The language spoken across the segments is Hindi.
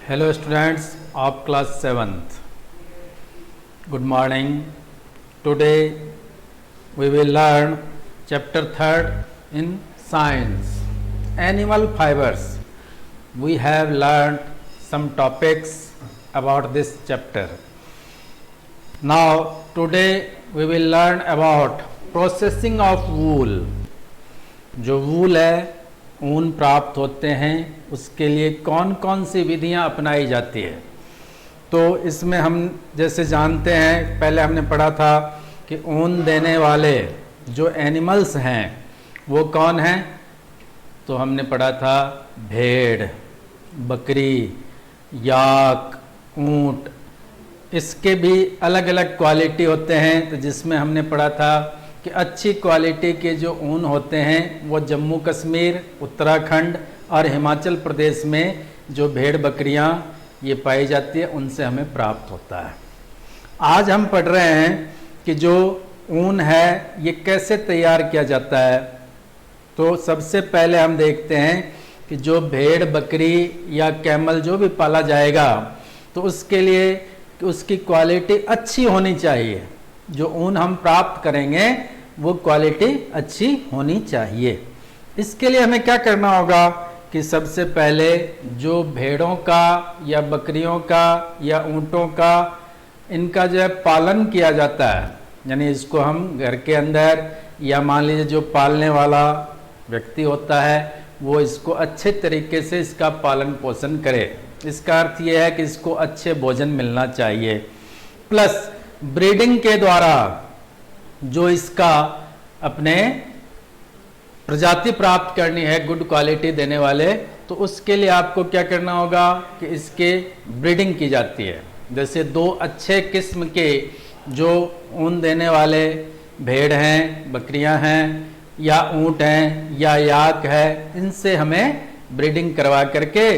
Hello students of class 7th. Good morning. Today we will learn chapter 3rd in science, animal fibers. We have learned some topics about this chapter. Now today we will learn about processing of wool. जो वूल है, ऊन प्राप्त होते हैं, उसके लिए कौन कौन सी विधियां अपनाई जाती है। तो इसमें हम जैसे जानते हैं, पहले हमने पढ़ा था कि ऊन देने वाले जो एनिमल्स हैं वो कौन हैं। तो हमने पढ़ा था भेड़, बकरी, याक, ऊंट। इसके भी अलग अलग क्वालिटी होते हैं। तो जिसमें हमने पढ़ा था कि अच्छी क्वालिटी के जो ऊन होते हैं वो जम्मू कश्मीर, उत्तराखंड और हिमाचल प्रदेश में जो भेड़ बकरियां ये पाई जाती है उनसे हमें प्राप्त होता है। आज हम पढ़ रहे हैं कि जो ऊन है ये कैसे तैयार किया जाता है। तो सबसे पहले हम देखते हैं कि जो भेड़ बकरी या कैमल जो भी पाला जाएगा तो उसके लिए उसकी क्वालिटी अच्छी होनी चाहिए। जो ऊन हम प्राप्त करेंगे वो क्वालिटी अच्छी होनी चाहिए। इसके लिए हमें क्या करना होगा कि सबसे पहले जो भेड़ों का या बकरियों का या ऊँटों का इनका जो है पालन किया जाता है, यानी इसको हम घर के अंदर या मान लीजिए जो पालने वाला व्यक्ति होता है वो इसको अच्छे तरीके से इसका पालन पोषण करे। इसका अर्थ ये है कि इसको अच्छे भोजन मिलना चाहिए। प्लस ब्रीडिंग के द्वारा जो इसका अपने प्रजाति प्राप्त करनी है, गुड क्वालिटी देने वाले, तो उसके लिए आपको क्या करना होगा कि इसके ब्रीडिंग की जाती है। जैसे दो अच्छे किस्म के जो ऊन देने वाले भेड़ हैं, बकरियां हैं या ऊंट हैं या याक है, इनसे हमें ब्रीडिंग करवा करके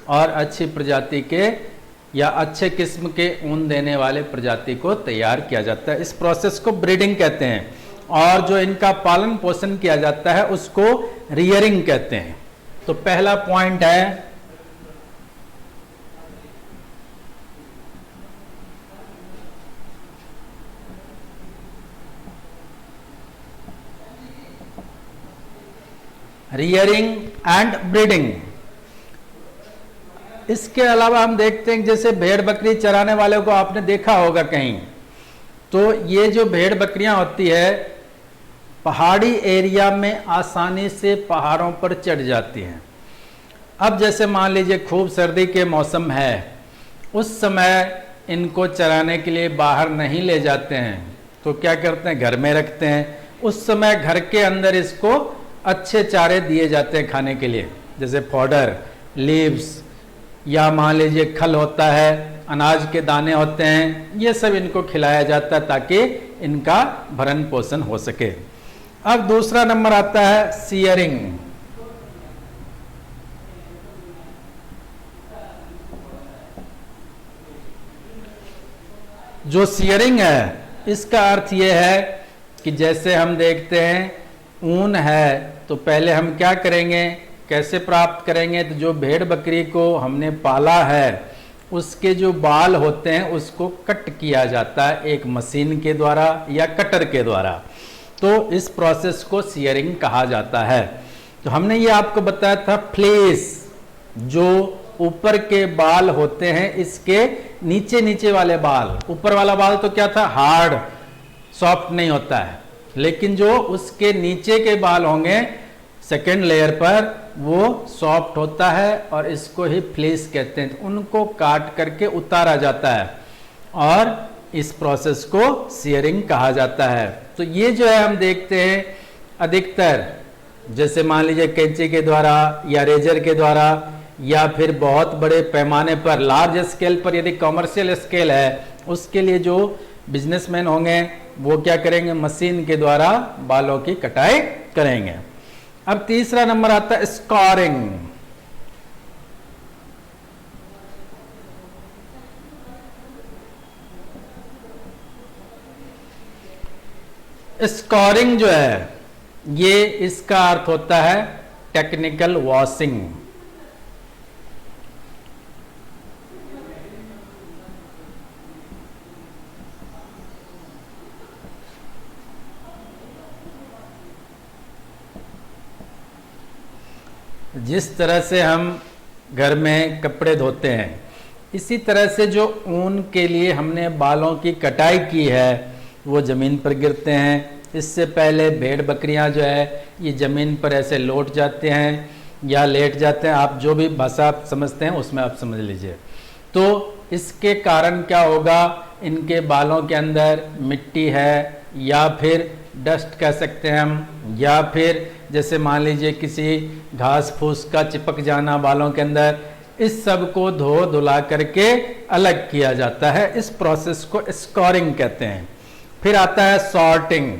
और अच्छी प्रजाति के या अच्छे किस्म के ऊन देने वाले प्रजाति को तैयार किया जाता है। इस प्रोसेस को ब्रीडिंग कहते हैं। और जो इनका पालन पोषण किया जाता है उसको रियरिंग कहते हैं। तो पहला पॉइंट है रियरिंग एंड ब्रीडिंग। इसके अलावा हम देखते हैं जैसे भेड़ बकरी चराने वाले को आपने देखा होगा कहीं, तो ये जो भेड़ बकरियां होती है पहाड़ी एरिया में आसानी से पहाड़ों पर चढ़ जाती हैं। अब जैसे मान लीजिए खूब सर्दी के मौसम है, उस समय इनको चराने के लिए बाहर नहीं ले जाते हैं, तो क्या करते हैं घर में रखते हैं। उस समय घर के अंदर इसको अच्छे चारे दिए जाते हैं खाने के लिए, जैसे फॉडर, लीव्स या मान लीजिए खल होता है, अनाज के दाने होते हैं, ये सब इनको खिलाया जाता है ताकि इनका भरण पोषण हो सके। अब दूसरा नंबर आता है सीयरिंग। जो सीयरिंग है इसका अर्थ ये है कि जैसे हम देखते हैं ऊन है तो पहले हम क्या करेंगे, कैसे प्राप्त करेंगे। तो जो भेड़ बकरी को हमने पाला है उसके जो बाल होते हैं उसको कट किया जाता है एक मशीन के द्वारा या कटर के द्वारा। तो इस प्रोसेस को सीयरिंग कहा जाता है। तो हमने ये आपको बताया था फ्लेस, जो ऊपर के बाल होते हैं इसके नीचे नीचे वाले बाल, ऊपर वाला बाल तो क्या था हार्ड सॉफ्ट नहीं होता है, लेकिन जो उसके नीचे के बाल होंगे सेकेंड लेयर पर वो सॉफ्ट होता है और इसको ही फ्लेस कहते हैं। तो उनको काट करके उतारा जाता है और इस प्रोसेस को सीयरिंग कहा जाता है। तो ये जो है हम देखते हैं अधिकतर जैसे मान लीजिए कैंची के द्वारा या रेजर के द्वारा या फिर बहुत बड़े पैमाने पर लार्ज स्केल पर, यदि कॉमर्शियल स्केल है उसके लिए जो बिजनेसमैन होंगे वो क्या करेंगे, मशीन के द्वारा बालों की कटाई करेंगे। अब तीसरा नंबर आता है स्कोरिंग। स्कोरिंग जो है ये इसका अर्थ होता है टेक्निकल वॉशिंग। जिस तरह से हम घर में कपड़े धोते हैं, इसी तरह से जो ऊन के लिए हमने बालों की कटाई की है वो ज़मीन पर गिरते हैं। इससे पहले भेड़ बकरियां जो है ये ज़मीन पर ऐसे लौट जाते हैं या लेट जाते हैं, आप जो भी भाषा आप समझते हैं उसमें आप समझ लीजिए। तो इसके कारण क्या होगा, इनके बालों के अंदर मिट्टी है या फिर डस्ट कह सकते हैं हम, या फिर जैसे मान लीजिए किसी घास फूस का चिपक जाना बालों के अंदर, इस सब को धो धुला करके अलग किया जाता है। इस प्रोसेस को स्कोरिंग कहते हैं। फिर आता है सॉर्टिंग।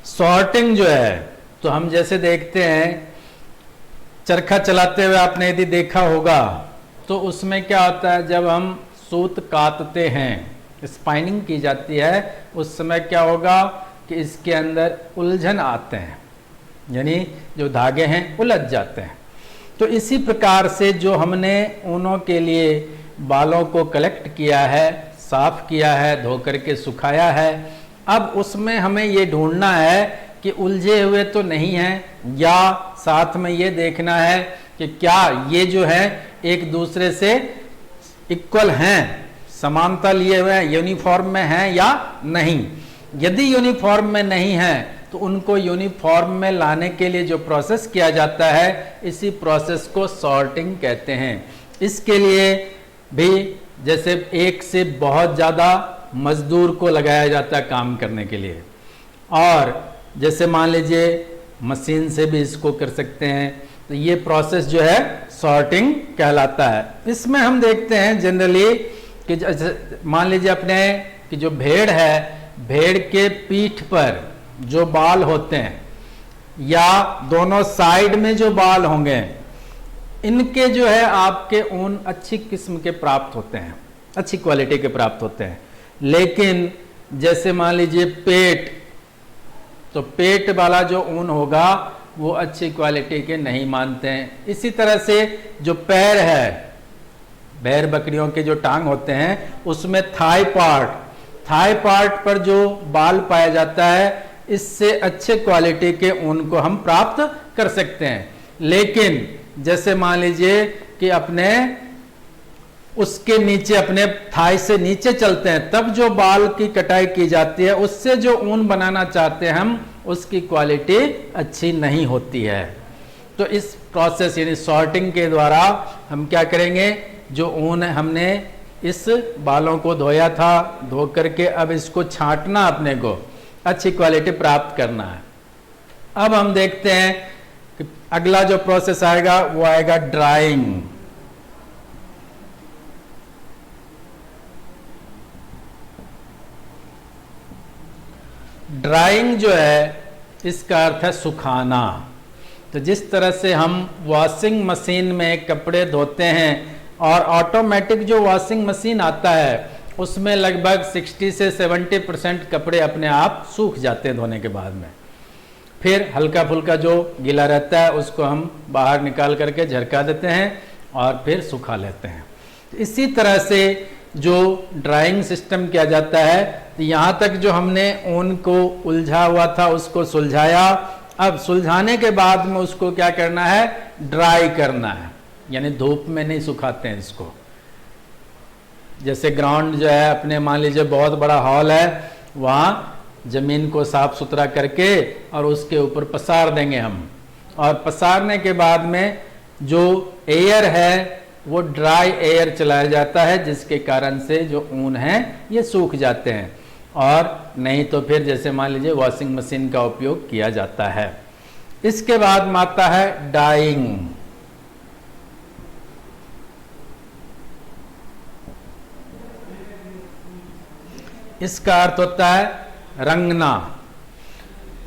सॉर्टिंग जो है, तो हम जैसे देखते हैं चरखा चलाते हुए आपने यदि देखा होगा तो उसमें क्या होता है, जब हम सूत काटते हैं, स्पाइनिंग की जाती है, उस समय क्या होगा कि इसके अंदर उलझन आते हैं, यानी जो धागे हैं उलझ जाते हैं। तो इसी प्रकार से जो हमने ऊनों के लिए बालों को कलेक्ट किया है, साफ किया है, धो करके सुखाया है, अब उसमें हमें ये ढूंढना है कि उलझे हुए तो नहीं हैं, या साथ में ये देखना है कि क्या ये जो है एक दूसरे से इक्वल हैं, समानता लिए हुए हैं, यूनिफॉर्म में हैं या नहीं। यदि यूनिफॉर्म में नहीं है तो उनको यूनिफॉर्म में लाने के लिए जो प्रोसेस किया जाता है, इसी प्रोसेस को सॉर्टिंग कहते हैं। इसके लिए भी जैसे एक से बहुत ज़्यादा मजदूर को लगाया जाता है काम करने के लिए, और जैसे मान लीजिए मशीन से भी इसको कर सकते हैं। तो ये प्रोसेस जो है सॉर्टिंग कहलाता है। इसमें हम देखते हैं जनरली कि मान लीजिए अपने कि जो भेड़ है, भेड़ के पीठ पर जो बाल होते हैं या दोनों साइड में जो बाल होंगे, इनके जो है आपके ऊन अच्छी किस्म के प्राप्त होते हैं, अच्छी क्वालिटी के प्राप्त होते हैं। लेकिन जैसे मान लीजिए पेट, तो पेट वाला जो ऊन होगा वो अच्छी क्वालिटी के नहीं मानते हैं। इसी तरह से जो पैर है, भेड़ बकरियों के जो टांग होते हैं, उसमें थाई पार्ट पर जो बाल पाया जाता है, इससे अच्छे क्वालिटी के ऊन को हम प्राप्त कर सकते हैं। लेकिन जैसे मान लीजिए कि अपने उसके नीचे, अपने थाई से नीचे चलते हैं, तब जो बाल की कटाई की जाती है, उससे जो ऊन बनाना चाहते हैं हम, उसकी क्वालिटी अच्छी नहीं होती है। तो इस प्रोसेस यानी सॉर्टिंग के द्वारा हम क्या करेंगे, जो ऊन हमने इस बालों को धोया था, धो करके अब इसको छांटना, अपने को अच्छी क्वालिटी प्राप्त करना है। अब हम देखते हैं कि अगला जो प्रोसेस आएगा वो आएगा ड्राइंग। ड्राइंग जो है इसका अर्थ है सुखाना। तो जिस तरह से हम वॉशिंग मशीन में कपड़े धोते हैं, और ऑटोमेटिक जो वॉशिंग मशीन आता है उसमें लगभग 60 से 70% कपड़े अपने आप सूख जाते हैं धोने के बाद में। फिर हल्का फुल्का जो गीला रहता है उसको हम बाहर निकाल करके झरका देते हैं और फिर सुखा लेते हैं। इसी तरह से जो ड्राइंग सिस्टम किया जाता है, तो यहाँ तक जो हमने ऊन को उलझा हुआ था उसको सुलझाया। अब सुलझाने के बाद में उसको क्या करना है, ड्राई करना है, यानी धूप में नहीं सुखाते हैं इसको। जैसे ग्राउंड जो है अपने मान लीजिए बहुत बड़ा हॉल है, वहाँ जमीन को साफ सुथरा करके और उसके ऊपर पसार देंगे हम, और पसारने के बाद में जो एयर है वो ड्राई एयर चलाया जाता है, जिसके कारण से जो ऊन है ये सूख जाते हैं। और नहीं तो फिर जैसे मान लीजिए वॉशिंग मशीन का उपयोग किया जाता है। इसके बाद में आता है डाइंग। इसका अर्थ होता है रंगना।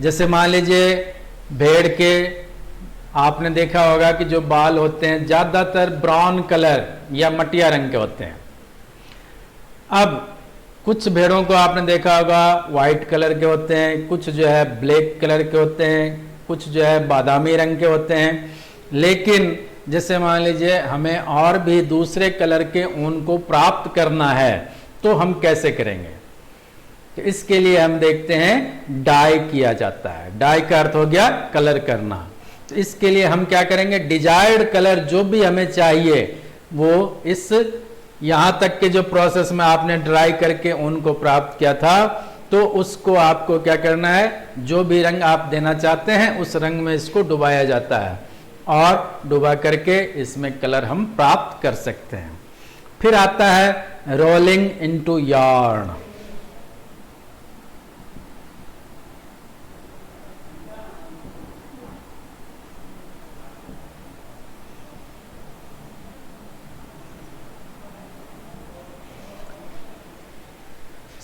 जैसे मान लीजिए भेड़ के आपने देखा होगा कि जो बाल होते हैं ज्यादातर ब्राउन कलर या मटिया रंग के होते हैं। अब कुछ भेड़ों को आपने देखा होगा व्हाइट कलर के होते हैं, कुछ जो है ब्लैक कलर के होते हैं, कुछ जो है बादामी रंग के होते हैं। लेकिन जैसे मान लीजिए हमें और भी दूसरे कलर के ऊन को प्राप्त करना है तो हम कैसे करेंगे? तो इसके लिए हम देखते हैं डाई किया जाता है। डाई का अर्थ हो गया कलर करना। तो इसके लिए हम क्या करेंगे, डिजायर्ड कलर जो भी हमें चाहिए वो इस यहां तक के जो प्रोसेस में आपने ड्राई करके ऊन को प्राप्त किया था, तो उसको आपको क्या करना है, जो भी रंग आप देना चाहते हैं उस रंग में इसको डुबाया जाता है और डुबा करके इसमें कलर हम प्राप्त कर सकते हैं। फिर आता है रोलिंग इनटू यार्न।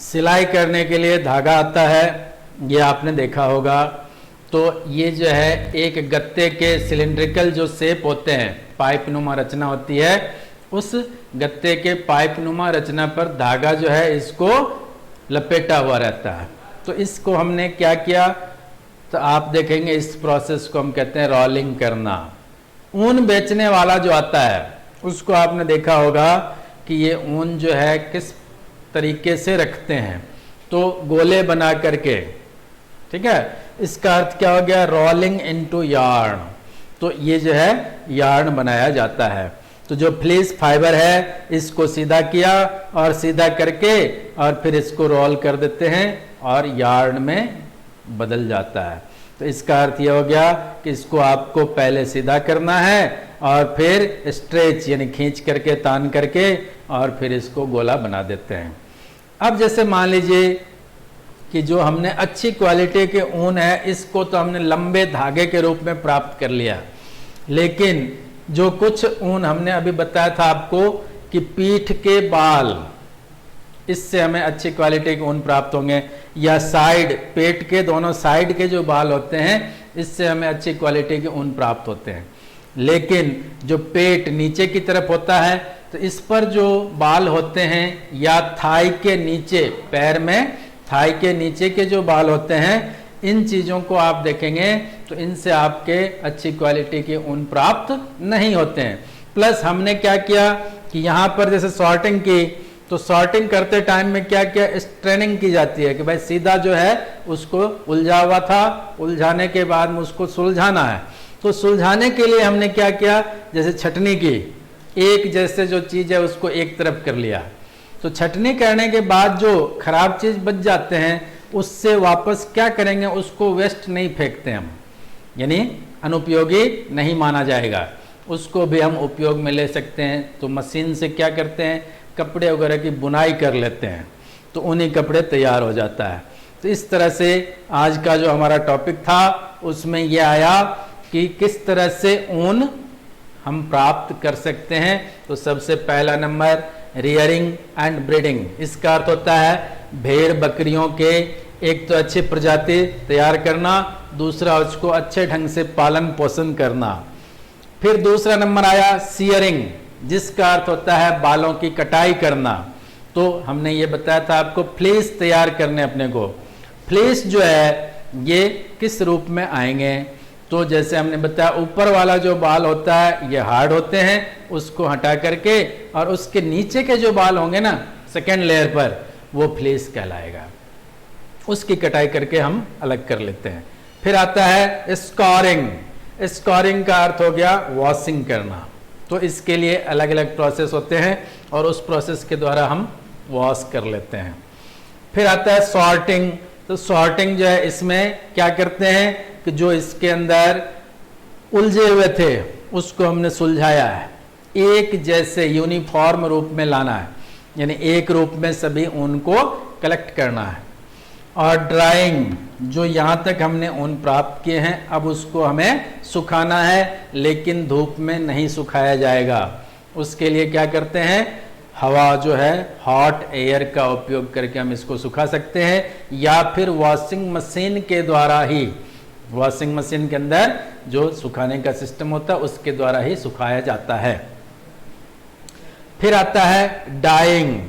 सिलाई करने के लिए धागा आता है, ये आपने देखा होगा। तो ये जो है एक गत्ते के सिलिंड्रिकल जो शेप होते हैं, पाइप नुमा रचना होती है, उस गत्ते के पाइप नुमा रचना पर धागा जो है इसको लपेटा हुआ रहता है। तो इसको हमने क्या किया, तो आप देखेंगे इस प्रोसेस को हम कहते हैं रोलिंग करना। ऊन बेचने वाला जो आता है उसको आपने देखा होगा कि ये ऊन जो है किस तरीके से रखते हैं, तो गोले बना करके, ठीक है। इसका अर्थ क्या हो गया, रोलिंग इनटू यार्न। तो ये जो है यार्न बनाया जाता है। तो जो फ्लीस फाइबर है इसको सीधा किया और सीधा करके और फिर इसको रोल कर देते हैं और यार्न में बदल जाता है। तो इसका अर्थ ये हो गया कि इसको आपको पहले सीधा करना है और फिर स्ट्रेच यानी खींच करके तान करके और फिर इसको गोला बना देते हैं। अब जैसे मान लीजिए कि जो हमने अच्छी क्वालिटी के ऊन है इसको तो हमने लंबे धागे के रूप में प्राप्त कर लिया, लेकिन जो कुछ ऊन हमने अभी बताया था आपको कि पीठ के बाल, इससे हमें अच्छी क्वालिटी के ऊन प्राप्त होंगे, या साइड, पेट के दोनों साइड के जो बाल होते हैं इससे हमें अच्छी क्वालिटी के ऊन प्राप्त होते हैं। लेकिन जो पेट नीचे की तरफ होता है तो इस पर जो बाल होते हैं, या थाई के नीचे, पैर में थाई के नीचे के जो बाल होते हैं, इन चीज़ों को आप देखेंगे तो इनसे आपके अच्छी क्वालिटी के ऊन प्राप्त नहीं होते हैं। प्लस हमने क्या किया कि यहाँ पर जैसे सॉर्टिंग की, तो सॉर्टिंग करते टाइम में क्या किया, स्ट्रेनिंग की जाती है कि भाई सीधा जो है उसको उलझा हुआ था, उलझाने के बाद में उसको सुलझाना है। तो सुलझाने के लिए हमने क्या किया, जैसे छटनी की, एक जैसे जो चीज़ है उसको एक तरफ कर लिया। तो छटनी करने के बाद जो खराब चीज़ बच जाते हैं उससे वापस क्या करेंगे, उसको वेस्ट नहीं फेंकते हम, यानी अनुपयोगी नहीं माना जाएगा, उसको भी हम उपयोग में ले सकते हैं। तो मशीन से क्या करते हैं, कपड़े वगैरह की बुनाई कर लेते हैं, तो उन्हीं कपड़े तैयार हो जाता है। तो इस तरह से आज का जो हमारा टॉपिक था उसमें यह आया कि किस तरह से ऊन हम प्राप्त कर सकते हैं। तो सबसे पहला नंबर रियरिंग एंड ब्रीडिंग, इसका अर्थ होता है भेड़ बकरियों के एक तो अच्छी प्रजाति तैयार करना, दूसरा उसको अच्छे ढंग से पालन पोषण करना। फिर दूसरा नंबर आया सियरिंग, जिसका अर्थ होता है बालों की कटाई करना। तो हमने ये बताया था आपको फ्लीस तैयार करने अपने को। फ्लीस जो है ये किस रूप में आएंगे, तो जैसे हमने बताया ऊपर वाला जो बाल होता है ये हार्ड होते हैं, उसको हटा करके और उसके नीचे के जो बाल होंगे ना सेकेंड लेयर पर, वो फ्लीस कहलाएगा। उसकी कटाई करके हम अलग कर लेते हैं। फिर आता है स्कोरिंग। स्कोरिंग का अर्थ हो गया वॉशिंग करना। तो इसके लिए अलग अलग प्रोसेस होते हैं और उस प्रोसेस के द्वारा हम वॉश कर लेते हैं। फिर आता है सॉर्टिंग। तो सॉर्टिंग जो है इसमें क्या करते हैं कि जो इसके अंदर उलझे हुए थे उसको हमने सुलझाया है, एक जैसे यूनिफॉर्म रूप में लाना है, यानी एक रूप में सभी ऊन को कलेक्ट करना है। और ड्राइंग, जो यहाँ तक हमने ऊन प्राप्त किए हैं अब उसको हमें सुखाना है, लेकिन धूप में नहीं सुखाया जाएगा। उसके लिए क्या करते हैं, हवा जो है हॉट एयर का उपयोग करके हम इसको सुखा सकते हैं, या फिर वॉशिंग मशीन के द्वारा ही वॉशिंग मशीन के अंदर जो सुखाने का सिस्टम होता है उसके द्वारा ही सुखाया जाता है। फिर आता है डाइंग।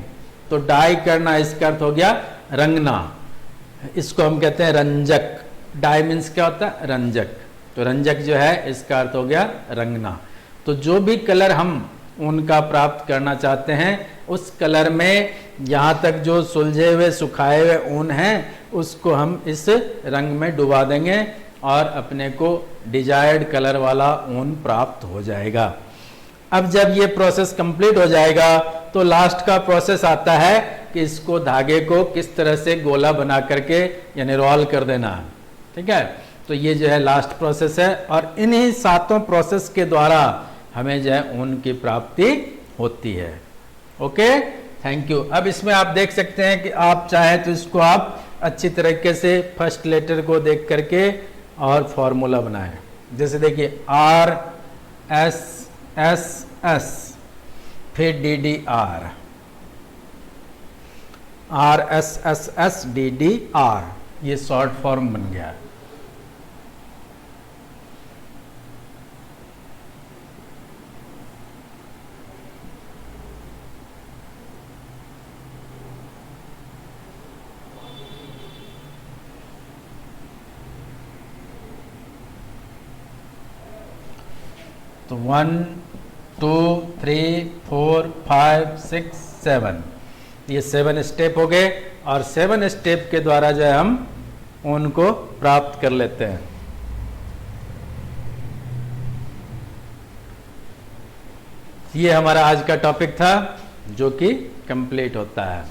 तो डाई करना इसका अर्थ हो गया रंगना, इसको हम कहते हैं रंजक। डाई मीन्स क्या होता है? रंजक। तो रंजक जो है इसका अर्थ हो गया रंगना। तो जो भी कलर हम ऊन का प्राप्त करना चाहते हैं उस कलर में यहाँ तक जो सुलझे हुए सुखाए हुए ऊन हैं उसको हम इस रंग में डुबा देंगे और अपने को डिजायर्ड कलर वाला ऊन प्राप्त हो जाएगा। अब जब ये प्रोसेस कंप्लीट हो जाएगा तो लास्ट का प्रोसेस आता है कि इसको धागे को किस तरह से गोला बना करके यानी रोल कर देना। ठीक है, तो ये जो है लास्ट प्रोसेस है और इन्हीं 7 प्रोसेस के द्वारा हमें जो है ऊन की प्राप्ति होती है। Okay, thank you. अब इसमें आप देख सकते हैं कि आप चाहे तो इसको आप अच्छी तरीके से फर्स्ट लेटर को देख करके और फॉर्मूला बनाएं। जैसे देखिए R S S S फिर D D R, R S S S D D R, ये शॉर्ट फॉर्म बन गया। तो 1 2 3 4 5 6 7, ये 7 स्टेप हो गए और 7 स्टेप के द्वारा जो है हम उनको प्राप्त कर लेते हैं। ये हमारा आज का टॉपिक था जो कि कंप्लीट होता है।